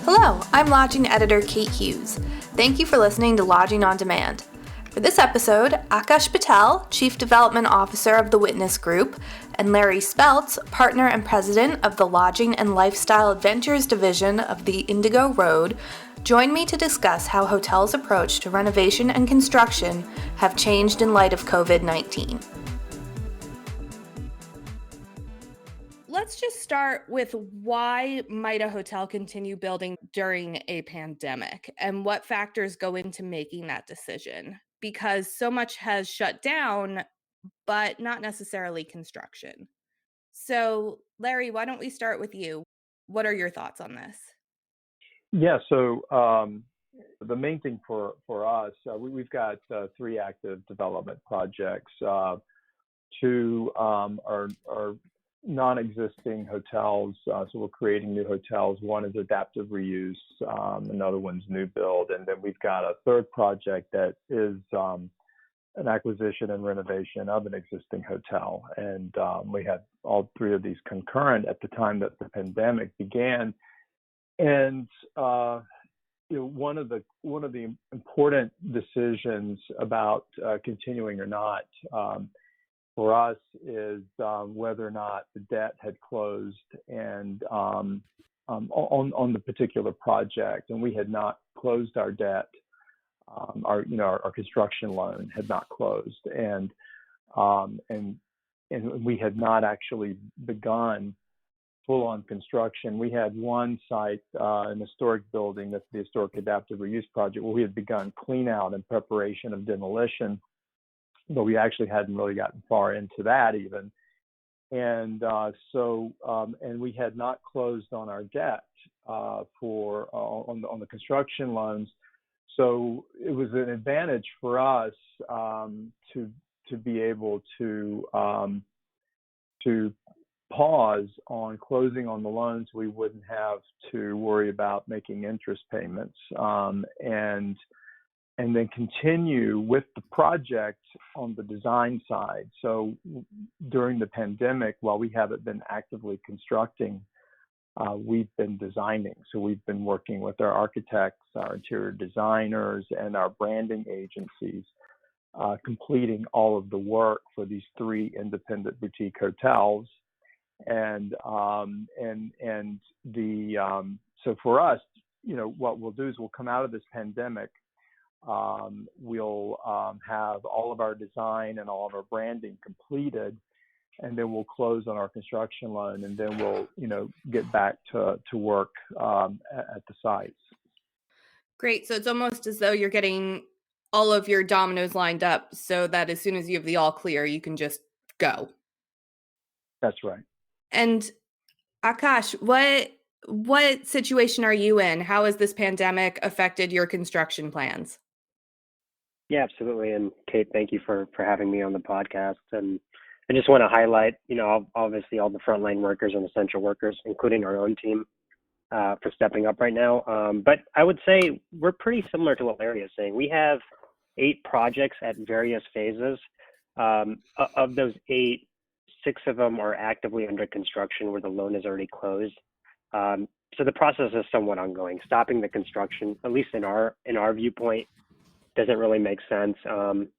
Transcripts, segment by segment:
Hello, I'm Lodging Editor Kate Hughes. Thank you for listening to Lodging on Demand. For this episode, Aakash Patel, Chief Development Officer of the Witness Group, and Larry Spelts, Partner and President of the Lodging and Lifestyle Adventures Division of the Indigo Road, join me to discuss how hotels' approach to renovation and construction have changed in light of COVID-19. Let's just start with why might a hotel continue building during a pandemic and what factors go into making that decision? Because so much has shut down, but not necessarily construction. So, Larry, why don't we start with you? What are your thoughts on this? Yeah, so the main thing for us, we've got 3 active development projects. 2 are non-existing hotels, so we're creating new hotels. One is adaptive reuse, another one's new build, and then we've got a third project that is an acquisition and renovation of an existing hotel. And we had all 3 of these concurrent at the time that the pandemic began. And one of the important decisions about continuing or not for us is whether or not the debt had closed and on the particular project, and we had not closed our debt. Our construction loan had not closed, and we had not actually begun full-on construction. We had one site, an historic building, that's the Historic Adaptive Reuse Project, where we had begun clean out in preparation of demolition, but we actually hadn't really gotten far into that even. And and we had not closed on our debt on the construction loans. So it was an advantage for us to be able to pause on closing on the loans. We wouldn't have to worry about making interest payments, and then continue with the project on the design side. So during the pandemic, while we haven't been actively constructing, we've been designing. So we've been working with our architects, our interior designers, and our branding agencies, completing all of the work for these 3 independent boutique hotels. So for us, what we'll do is we'll come out of this pandemic. We'll have all of our design and all of our branding completed, and then we'll close on our construction loan, and then we'll, get back to work at the sites. Great. So it's almost as though you're getting all of your dominoes lined up so that as soon as you have the all clear, you can just go. That's right. And Aakash, what situation are you in? How has this pandemic affected your construction plans? Yeah, absolutely. And Kate, thank you for having me on the podcast. And I just want to highlight, obviously all the frontline workers and essential workers, including our own team, for stepping up right now. But I would say we're pretty similar to what Larry is saying. We have 8 projects at various phases. Of those 8, 6 of them are actively under construction where the loan is already closed. So the process is somewhat ongoing. Stopping the construction, at least in our viewpoint, doesn't really make sense. And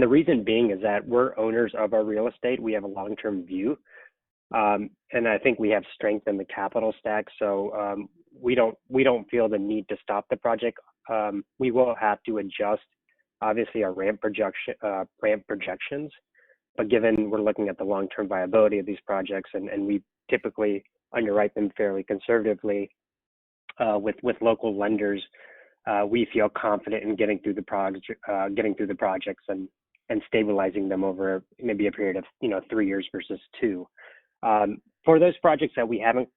the reason being is that we're owners of our real estate. We have a long-term view. And I think we have strength in the capital stack. So we don't feel the need to stop the project. We will have to adjust, obviously, our ramp projections. But given we're looking at the long-term viability of these projects, and we typically underwrite them fairly conservatively with local lenders, we feel confident in getting through the projects and stabilizing them over maybe a period of 3 years versus 2. For those projects that we haven't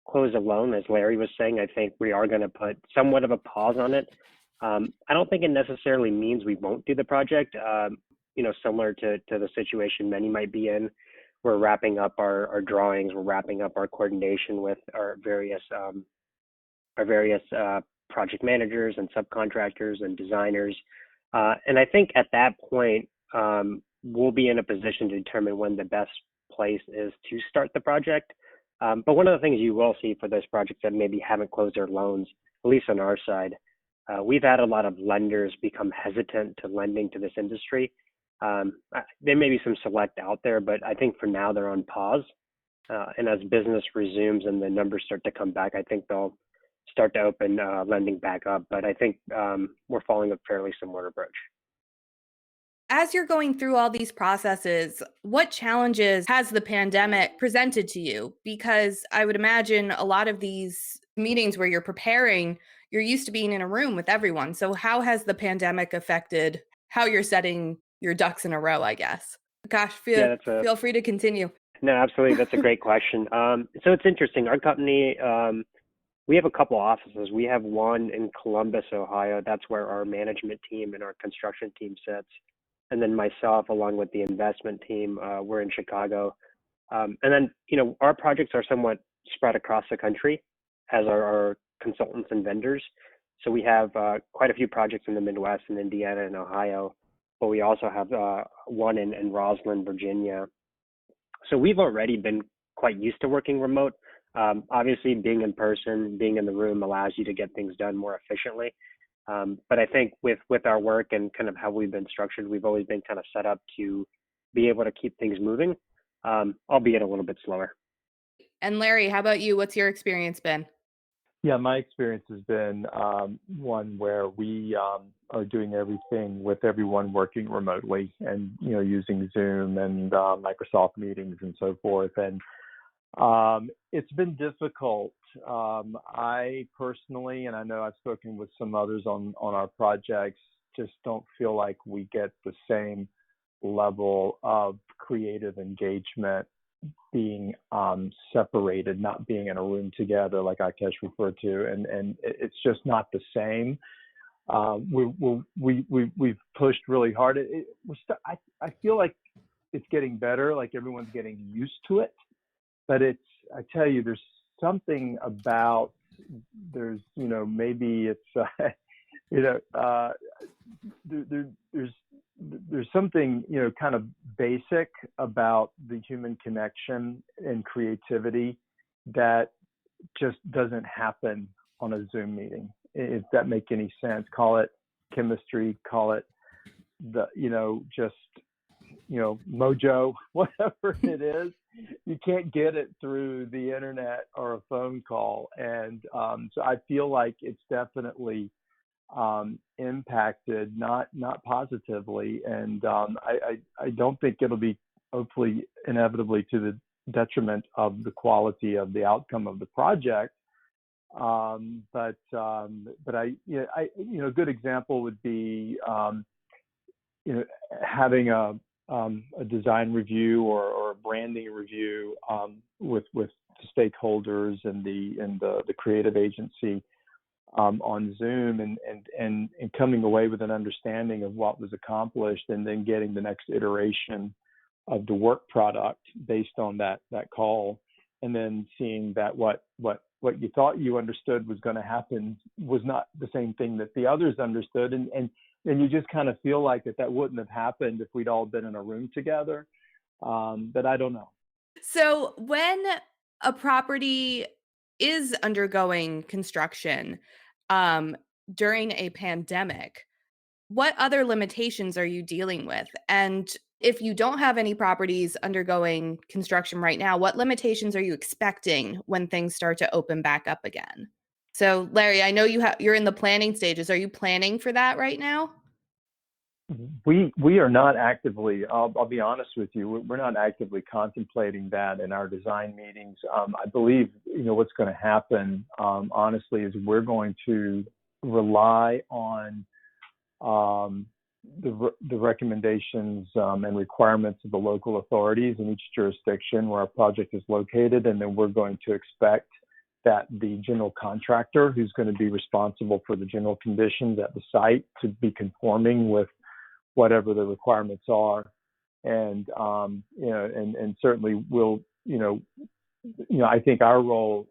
closed a loan, as Larry was saying, I think we are going to put somewhat of a pause on it. I don't think it necessarily means we won't do the project. Similar to the situation many might be in, we're wrapping up our drawings, we're wrapping up our coordination with our various project managers and subcontractors and designers. And I think at that point, we'll be in a position to determine when the best place is to start the project. But one of the things you will see for those projects that maybe haven't closed their loans, at least on our side, we've had a lot of lenders become hesitant to lending to this industry. There may be some select out there, but I think for now they're on pause. And as business resumes and the numbers start to come back, I think they'll start to open lending back up. But I think we're following a fairly similar approach. As you're going through all these processes, what challenges has the pandemic presented to you? Because I would imagine a lot of these meetings where you're preparing, you're used to being in a room with everyone. So how has the pandemic affected how you're setting your ducks in a row, I guess? Gosh, feel free to continue. No, absolutely. That's a great question. So it's interesting. Our company, we have a couple offices. We have one in Columbus, Ohio. That's where our management team and our construction team sits. And then myself, along with the investment team, we're in Chicago. And then, our projects are somewhat spread across the country as our consultants and vendors. So we have quite a few projects in the Midwest in Indiana and Ohio, but we also have one in Roslyn, Virginia. So we've already been quite used to working remote. Obviously, being in person, being in the room allows you to get things done more efficiently. But I think with our work and kind of how we've been structured, we've always been kind of set up to be able to keep things moving, albeit a little bit slower. And Larry, how about you? What's your experience been? Yeah, my experience has been one where we are doing everything with everyone working remotely and, using Zoom and Microsoft meetings and so forth. And it's been difficult. I personally, and I know I've spoken with some others on our projects, just don't feel like we get the same level of creative engagement being separated, not being in a room together, like Aakash referred to, and it's just not the same. We've pushed really hard. I feel like it's getting better, like everyone's getting used to it. But I tell you, there's something about, maybe it's, there's something, kind of basic about the human connection and creativity that just doesn't happen on a Zoom meeting. If that make any sense, call it chemistry, call it mojo, whatever it is. You can't get it through the internet or a phone call. And so I feel like it's definitely impacted, not positively. And I don't think it'll be, hopefully, inevitably to the detriment of the quality of the outcome of the project. But a good example would be, having a design review or a branding review with stakeholders and the creative agency on Zoom and coming away with an understanding of what was accomplished, and then getting the next iteration of the work product based on that call, and then seeing that what you thought you understood was going to happen was not the same thing that the others understood, and you just kind of feel like that wouldn't have happened if we'd all been in a room together. But I don't know. So when a property is undergoing construction during a pandemic, what other limitations are you dealing with? And if you don't have any properties undergoing construction right now, what limitations are you expecting when things start to open back up again? So, Larry, I know you're in the planning stages. Are you planning for that right now? We are not actively, I'll be honest with you, we're not actively contemplating that in our design meetings. I believe, what's going to happen, honestly, is we're going to rely on the recommendations and requirements of the local authorities in each jurisdiction where our project is located, and then we're going to expect that the general contractor, who's going to be responsible for the general conditions at the site, to be conforming with whatever the requirements are. And and certainly we'll, I think our role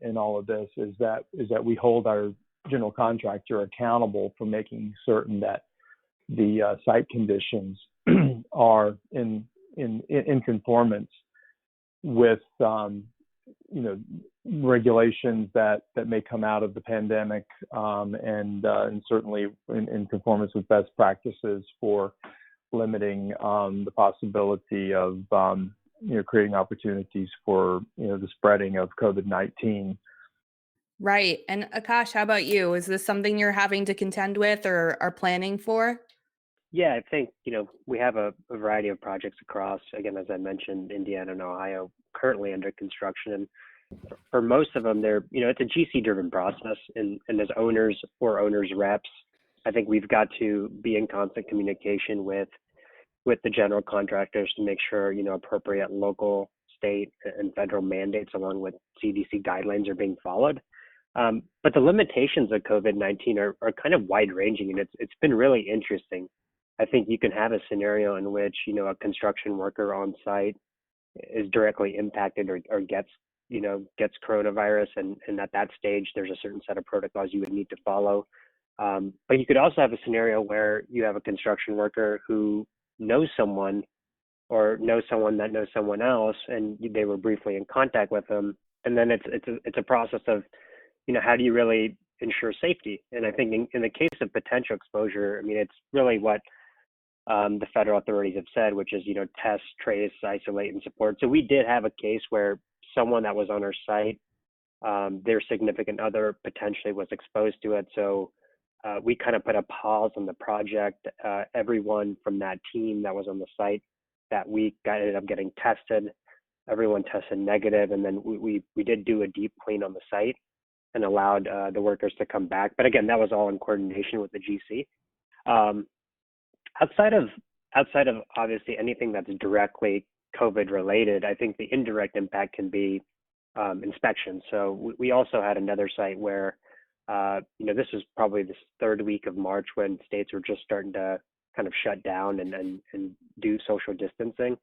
in all of this is that we hold our general contractor accountable for making certain that the site conditions are in conformance with regulations that may come out of the pandemic, and certainly in conformance with best practices for limiting the possibility of creating opportunities for the spreading of COVID-19. Right. And Aakash, how about you? Is this something you're having to contend with or are planning for? Yeah, I think, we have a variety of projects across, again, as I mentioned, Indiana and Ohio currently under construction. And for most of them, it's a GC-driven process. And as owners or owners' reps, I think we've got to be in constant communication with the general contractors to make sure, appropriate local, state, and federal mandates along with CDC guidelines are being followed. But the limitations of COVID-19 are kind of wide ranging, and it's been really interesting. I think you can have a scenario in which, a construction worker on site is directly impacted or gets coronavirus. And at that stage, there's a certain set of protocols you would need to follow. But you could also have a scenario where you have a construction worker who knows someone or knows someone that knows someone else, and they were briefly in contact with them. And then it's a process of, how do you really ensure safety? And I think in the case of potential exposure, I mean, it's really what the federal authorities have said, which is, test, trace, isolate, and support. So we did have a case where someone that was on our site, their significant other potentially was exposed to it. So we kind of put a pause on the project. Everyone from that team that was on the site that week ended up getting tested. Everyone tested negative, and then we did do a deep clean on the site and allowed the workers to come back. But again, that was all in coordination with the GC. Outside of obviously anything that's directly COVID related, I think the indirect impact can be inspection. So we also had another site where, this was probably this third week of March when states were just starting to kind of shut down and do social distancing.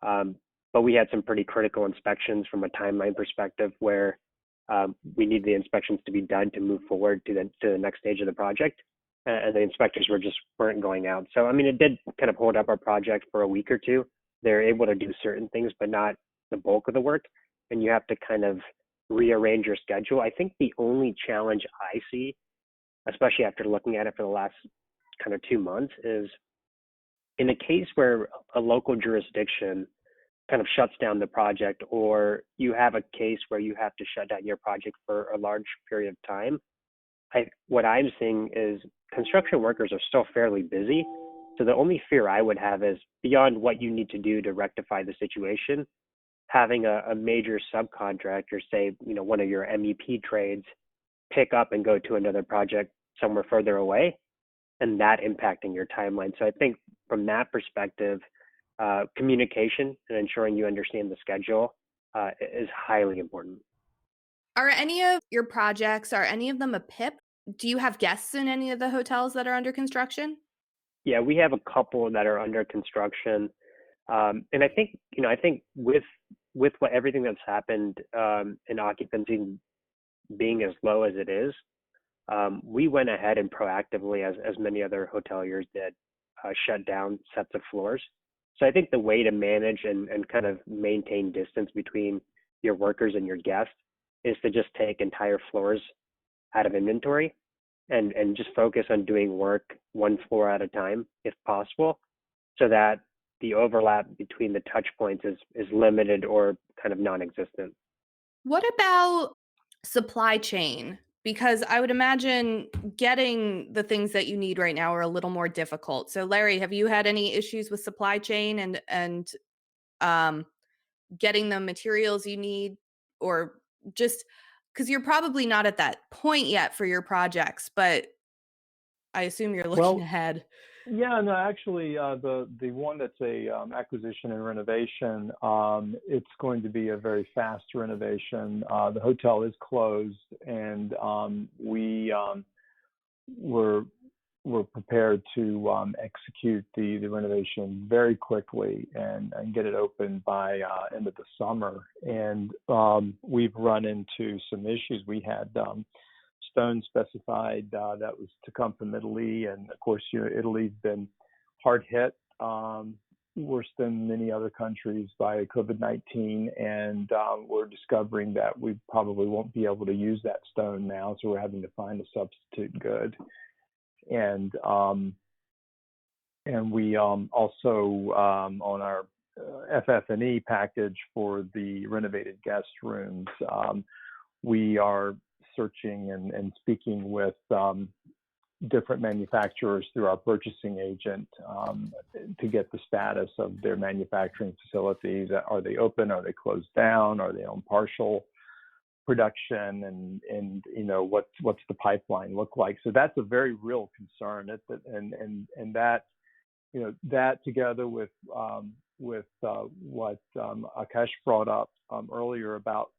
But we had some pretty critical inspections from a timeline perspective where we need the inspections to be done to move forward to the next stage of the project. And the inspectors weren't going out. So, I mean, it did kind of hold up our project for a week or two. They're able to do certain things, but not the bulk of the work. And you have to kind of rearrange your schedule. I think the only challenge I see, especially after looking at it for the last kind of 2 months, is in a case where a local jurisdiction kind of shuts down the project, or you have a case where you have to shut down your project for a large period of time. What I'm seeing is construction workers are still fairly busy. So the only fear I would have is beyond what you need to do to rectify the situation, having a major subcontractor, say, one of your MEP trades, pick up and go to another project somewhere further away, and that impacting your timeline. So I think from that perspective, communication and ensuring you understand the schedule is highly important. Are any of your projects, are any of them a PIP? Do you have guests in any of the hotels that are under construction? Yeah, we have a couple that are under construction. And I think with everything that's happened in occupancy being as low as it is, we went ahead and proactively, as many other hoteliers did, shut down sets of floors. So I think the way to manage and kind of maintain distance between your workers and your guests is to just take entire floors out of inventory and just focus on doing work one floor at a time, if possible, so that the overlap between the touch points is limited or kind of non-existent. What about supply chain? Because I would imagine getting the things that you need right now are a little more difficult. So Larry, have you had any issues with supply chain and getting the materials you need, or just because you're probably not at that point yet for your projects, but I assume you're looking ahead. Yeah, no, actually, the one that's a acquisition and renovation, it's going to be a very fast renovation. The hotel is closed, and we're prepared to execute the renovation very quickly and get it open by end of the summer. And we've run into some issues. We had stone specified that was to come from Italy, and of course, Italy's been hard hit worse than many other countries by COVID-19, and we're discovering that we probably won't be able to use that stone now, so we're having to find a substitute good. And we also on our FF&E package for the renovated guest rooms, we are searching and speaking with different manufacturers through our purchasing agent to get the status of their manufacturing facilities. Are they open? Are they closed down? Are they on partial production? And what's the pipeline look like? So that's a very real concern. And that that together with what Aakash brought up earlier about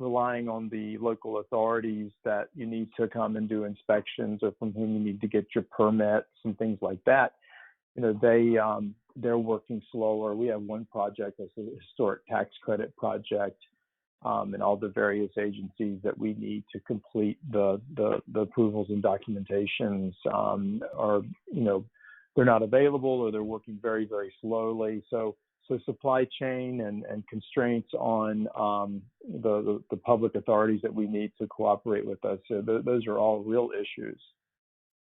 relying on the local authorities that you need to come and do inspections, or from whom you need to get your permits and things like that. They're working slower. We have one project that's a historic tax credit project, and all the various agencies that we need to complete the approvals and documentations are they're not available, or they're working very, very slowly. So supply chain and constraints on the public authorities that we need to cooperate with us. So those are all real issues.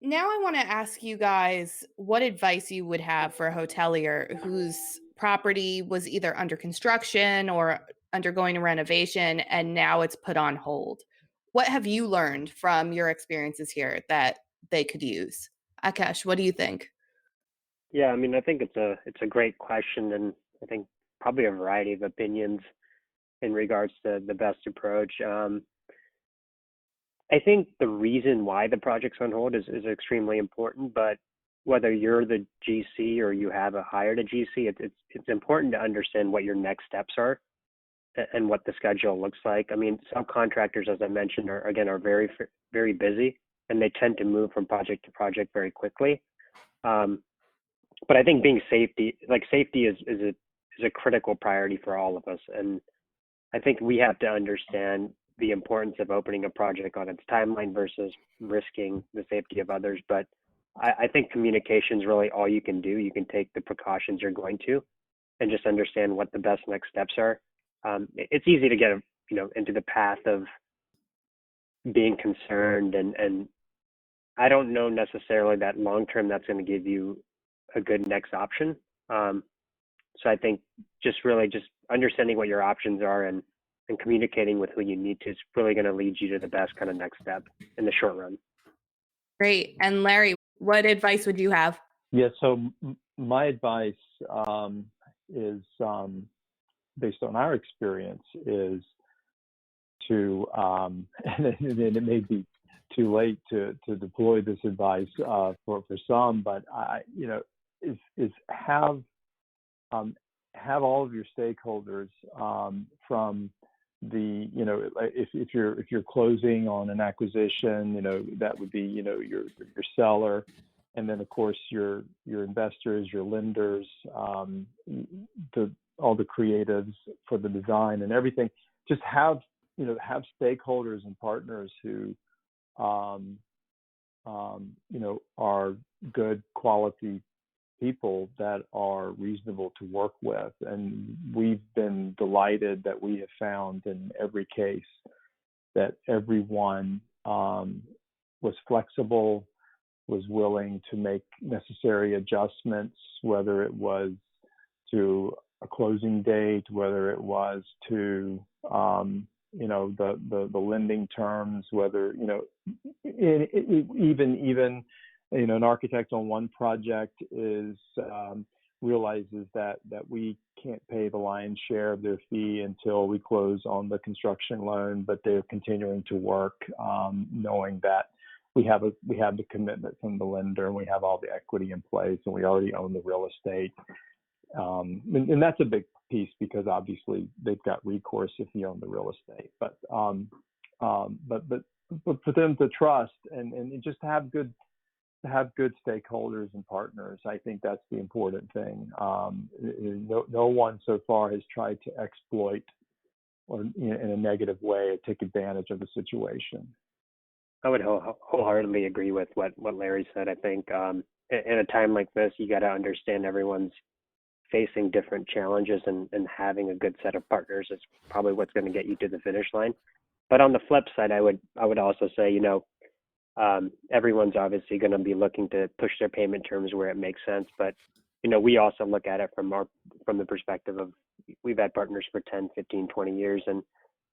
Now I want to ask you guys what advice you would have for a hotelier whose property was either under construction or undergoing a renovation, and now it's put on hold. What have you learned from your experiences here that they could use? Aakash, what do you think? Yeah, I mean, I think it's a great question, and I think probably a variety of opinions in regards to the best approach. I think the reason why the project's on hold is extremely important, but whether you're the GC or you have hired a GC, it's important to understand what your next steps are and what the schedule looks like. I mean, subcontractors, as I mentioned, are very, very busy, and they tend to move from project to project very quickly. But I think safety is a critical priority for all of us. And I think we have to understand the importance of opening a project on its timeline versus risking the safety of others. But I think communication is really all you can do. You can take the precautions you're going to, and just understand what the best next steps are. It's easy to get into the path of being concerned, and I don't know necessarily that long term that's going to give you a good next option. So I think just understanding what your options are and communicating with who you need to is really going to lead you to the best kind of next step in the short run. Great. And Larry, what advice would you have? Yeah, so my advice is based on our experience is to, and it may be too late to deploy this advice for some, but is have all of your stakeholders from the if you're closing on an acquisition, that would be your seller, and then of course your investors, your lenders, all the creatives for the design and everything. Just have stakeholders and partners who are good quality people that are reasonable to work with. And we've been delighted that we have found in every case that everyone was flexible, was willing to make necessary adjustments, whether it was to a closing date, whether it was to the lending terms, whether even an architect on one project realizes that we can't pay the lion's share of their fee until we close on the construction loan, but they're continuing to work, knowing that we have the commitment from the lender, and we have all the equity in place, and we already own the real estate. And that's a big piece, because obviously they've got recourse if you own the real estate. But for them to trust and just have good stakeholders and partners, I think that's the important thing. No one so far has tried to exploit or in a negative way take advantage of the situation. I would wholeheartedly agree with what Larry said. I think in a time like this, you got to understand everyone's facing different challenges, and having a good set of partners is probably what's going to get you to the finish line. But on the flip side, I would also say, everyone's obviously going to be looking to push their payment terms where it makes sense. But, we also look at it from the perspective of, we've had partners for 10, 15, 20 years, and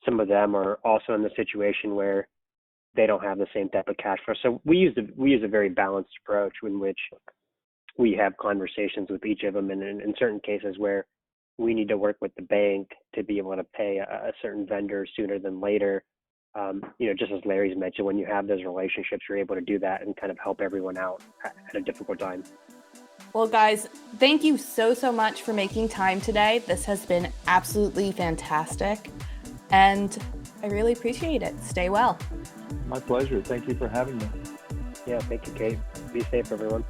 some of them are also in the situation where they don't have the same type of cash flow. So we use a very balanced approach in which we have conversations with each of them, and in certain cases where we need to work with the bank to be able to pay a certain vendor sooner than later. Just as Larry's mentioned, when you have those relationships, you're able to do that and kind of help everyone out at a difficult time. Well, guys, thank you so much for making time today. This has been absolutely fantastic, and I really appreciate it. Stay well. My pleasure. Thank you for having me. Yeah, thank you, Kate. Be safe, everyone.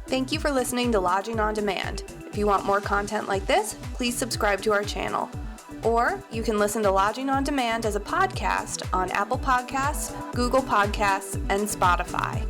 Thank you for listening to Lodging on Demand. If you want more content like this, please subscribe to our channel. Or you can listen to Lodging on Demand as a podcast on Apple Podcasts, Google Podcasts, and Spotify.